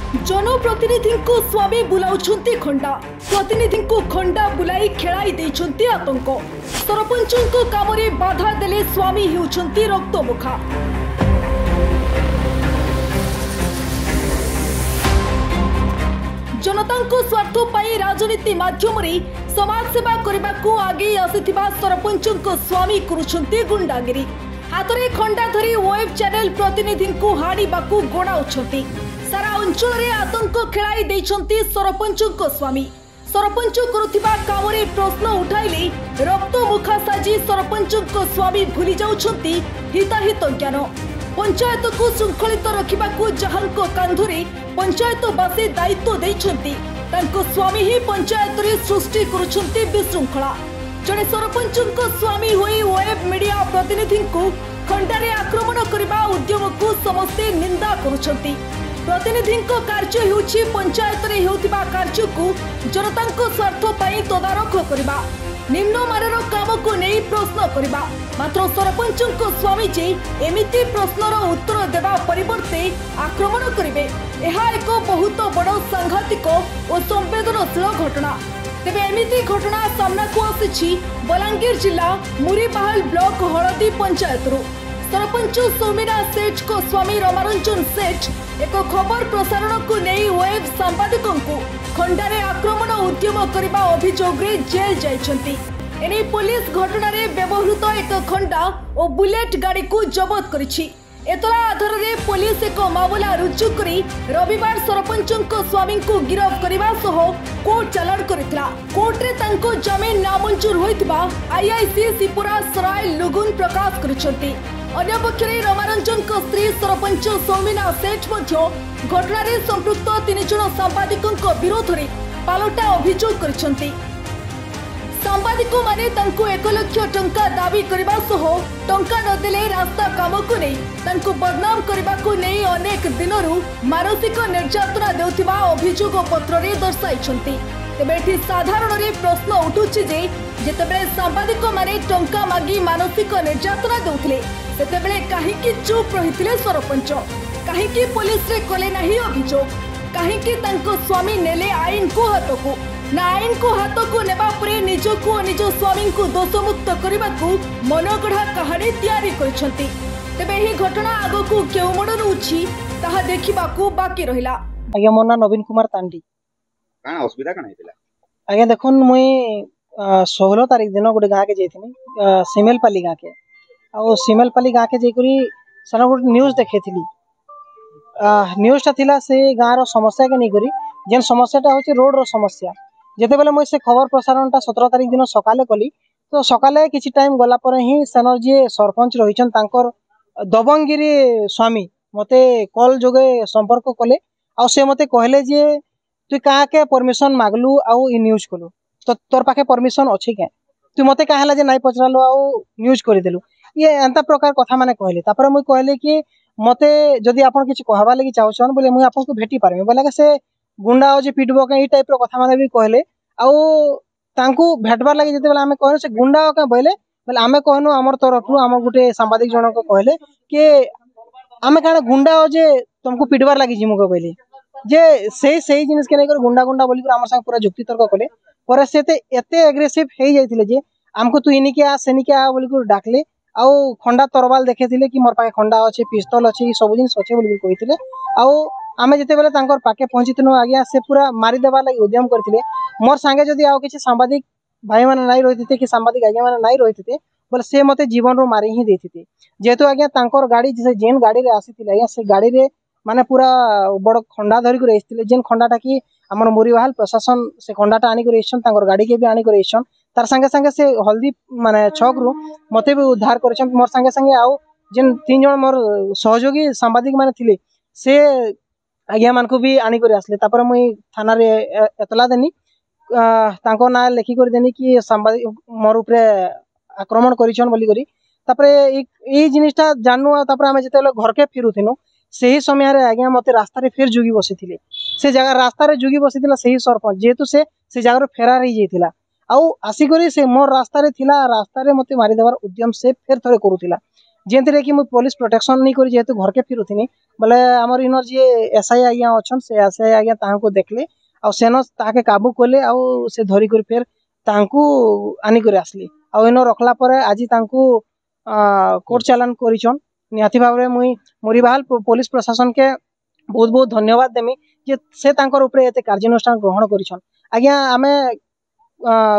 जनप्रतिनिधि स्वामी बुलाउछंती खंडा प्रतिनिधि खंडा बुलाई खेलाई देइछंती आतंक सरपंच काम बाधा देले स्वामी हेउछंती रक्तमुखा। जनता स्वार्थ पाई राजनीति माध्यम समाज सेवा करने को आगे आसीथिबा सरपंच स्वामी करुछंती गुंडागिरी हाथ में खंडा धरी वेब चैनल प्रतिनिधि को हाणिबाकू गोड़ाउछंती। सारा अंचल रे आतंक खेलाई देइछंती सरपंच स्वामी। सरपंच करुथिबा कामरे प्रश्न उठाइले रक्त मुखा साजी सरपंच स्वामी भूली जाउछंती हिताहित ज्ञान। पंचायत को श्रृंखलित रखिबाकू जहांको कांधुरे पंचायतवासी दायित्व देइछंती तांको स्वामी ही पंचायत रे सृष्टि करुछंती विशृंखला। जड़े सरपंच स्वामी होई वेब मीडिया प्रतिनिधि को खंडारे आक्रमण करबा उद्यम को समस्ते निंदा करुछंती। प्रतिनिधि कार्य होउछि पंचायत रे हेउथिबा कार्य को जनता स्वार्थ पाई तदारख करबा निम्न मानर काम को नहीं प्रश्न करबा। मात्र सरपंच स्वामी जे एमिति प्रश्नर उत्तर देवा परिवर्ते आक्रमण करिवे एहा एक बहुत बड़ सांघातिक और संवेदनशील घटना। तेबे एमिति घटना सामना को आसी बलांगीर जिला मुरीबाहाल ब्लॉक हलदी पंचायत सरपंच सौमीना सेठ को स्वामी रमारंजन सेठ एक खबर प्रसारण को नहीं वेब सांबादिकों को खंडारे आक्रमण उद्यम करने अभियोग जेल जाइछंती। एने पुलिस घटना रे व्यवहृत एक खंडा और बुलेट गाड़ी को जबत करिछि। एतला आधार रे पुलिस एक मामला रुजु करी रविवार सरपंच स्वामी को गिरफ्त करने सह कोर्ट चालाण करथिला। कोर्ट रे तांको जमीन नामंजूर होइतबा आईआईसी सिपुरा सराय लुगुन प्रकाश करिछंती। अन्य पक्षरे रमारंजन स्त्री सरपंच सौमीना सेठ घटना रे संपृक्त 3 जन सांबादिकों विरोध में पालटा अभियोग करिछंती। सांबादिक माने तांको 1 लाख टंका दाबी करबा सह टंका नदेले रास्ता काम को नहीं तांको बदनाम करबा को नहीं अनेक दिनरू मानसिक निर्यातना देउथिबा अभियोग पत्र रे दर्शाइछंती। तेबे एठी साधारण रे प्रश्न उठुछि जे जेतेबेले सांबादिक माने टंका मागी मानसिक निर्यातना देउथिले सेतेबेले काहेकि चुप रहिथिले सरपंच, काहेकि पुलिस रे कले नाही अभियोग, काहेकि तांको स्वामी नेले आईन को हाथको ना आईन को हाथको नेबा परे निजको निज स्वामी को दोषमुक्त करबाकू मनगढ़ा कहानी तैयारी करिसंती। तेबे एही घटना आगो को केउ मोड़ नउछि ताहा देखिबाकू बाकी रहिला। आगे मोर ना नवीन कुमार तांडी काना असुविधा काना हेतिला आगे देखन मुई 16 तारीख दिन गोटे गाँ के जाइथिनी सिमेलपाली गाँ के आ सिमेलपाली गाँ के जाइकरी सना गोटे न्यूज देखेथिली। न्यूजटा थिला से गाँर समस्या के नहीं करी जेन समस्याटा होची रोड रो समस्या। जेते बेले मुई से खबर प्रसारणटा 17 तारीख दिन सकाले कली तो सकाले किछि टाइम गला पर ही सेनर जे सरपंच रहिछन तांकर दबंगिरी स्वामी मते कॉल जोगे संपर्क कले आ से मते कहले जे तू का के परमिशन मागलु आउ इ न्यूज कलु तो तोर पाखे परमिशन अछि के तू मते कहला जे नाही पचरालो आउ न्यूज करि देलु ये एंता प्रकार कथा माने कहले। तापर मुई कहले कि मते जदि आपण किछि कहबा लागि चाहछन बोले मुई आपन को भेटी पारमे बोला के से गुंडा हो जे पिटबो के ई टाइप रो कथा माने भी कहले आउ तांकू भेटबार लागि जते बेला हमें कहले से गुंडा हो के बोले आमे कहनु हमर तरफ रु हमर गुटे सांबादिक जन को कहले कि आमे काना गुंडा हो जे तुमको पिटबार लागि जिमु को बोले जे सही जिनिस के नै कर गुंडा गुंडा बोली हमर संग पूरा जुक्ति तर्क कले पर से एते एग्रेसिव हे जाइथिले जे हमको तू इनी के आ सेनी के आ बोली को डाकले आउ खंडा तरवाल देखेथिले कि मोर पाके खंडा अछि पिस्तौल अछि सब जिनिस अछि बोली कहिथिले आउ आमे जते बेले तांकर पाके पहुंचितनु आज्ञा से पूरा मारी देबा लागि उद्यम करथिले। मोर संगे जदि आउ किछि सांबादिक भाई माने नाही रहिथिते कि सांबादिक आज्ञा माने नाही रहिथिते बोले से मते जीवन रो मारी ही देथिते जेतु आज्ञा तांकर गाड़ी जे जेन गाड़ी रे आसीथिले आज्ञा से गाड़ी रे माने पूरा बड़ खंडा धरि कर आइथिले जेन खंडाटा कि हमर मुरीबाहाल प्रशासन से खंडाटा आनी कर एछन तांकर गाड़ी के भी आनी कर एछन तार संगे संगे से हल्दी माने छक रु मते भी उद्धार करछन। मोर संगे संगे आउ जेन 3 जन मोर सहयोगी सांबादिक माने थिले से आज्ञा मान को भी आनी कर आसले। तापर मुई थाना रे एतला देनी तांको ना लेखि कर देनी कि सांबादिक मोर ऊपर आक्रमण करिछन बोली करी। तापर ई जिनिसटा जाननु तापर हमें जते घर के फिरुथिनु सही समय रे आज्ञा मते रास्ता रे फिर जुगी बसिथिले से जगह रास्ता रे जुगी बसिथिला सही सरपंच जेतु से जगह रे फेरार ही जेथिला आउ आसी करी से मोर रास्ता रे थिला रास्ता रे मते मारी देवार उद्यम से फिर थरे करूथिला जेनथिरे कि मुझ पुलिस प्रोटेक्शन नहीं करी जेहेतु घर के फिरुथिनी बोले आमर इनर जी एसआई आज्ञा अच्छन से एसआई आज्ञा तांको देखले आ सेन ताके काबू कले आ से धरी कर फिर तांको आनी कर आसली आ इन रखला परे आज तांको कोर्ट चालान करिछन निहाती भाव में मुई मुरीबाल पुलिस प्रशासन के बहुत बहुत धन्यवाद देमी जे से तांकर ऊपर एते कार्यानुष्ठान ग्रहण करिछन आज्ञा आमे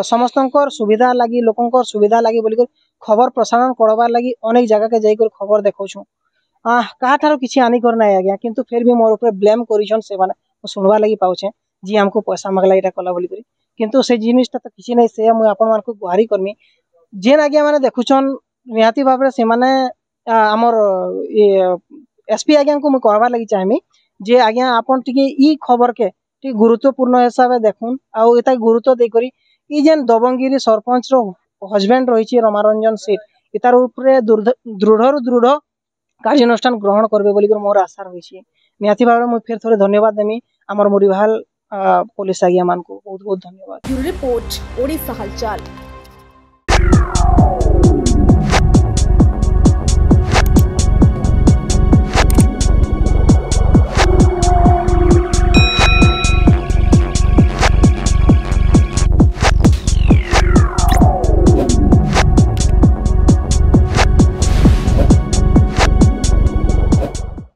समस्तंकर सुविधा लगी लोकंकर सुविधा लगी बोलिकर खबर प्रसारण करवार लगी अनेक जगह के जाइकर खबर देखौछु कहा ठारो किछि आनी कर नाही आज्ञा किंतु फिर भी मोर ऊपर ब्लेम करिछन से माने सुनवा लगी पाउछे जी हमको पैसा मागला इटा कला बोली करी किंतु से जिनिसटा तो किछि नहीं से मु आपन मानको गुहारी करमी जेन आज्ञा माने देखुछन निहाती भाव में से माने हमर एसपी आज्ञा को मु कहबा लगी चाहमी जे आज्ञा आपन टिके ई खबर के टिके गुरुत्वपूर्ण हिसाब से देखुन आ एता गुरुत्व दे करी ई जेन दबंगिरी सरपंच रो हजबैंड रही रमारंजन सेठ इतार उपरे दृढ़ कार्यानुष्ठान ग्रहण करबे बोली मोर आशा रही निहाती भाव में फिर थोड़े धन्यवाद देमी आमर मुरीभाल पुलिस आज्ञा मान को बहुत बहुत धन्यवाद। रिपोर्ट ओडिशा हालचाल।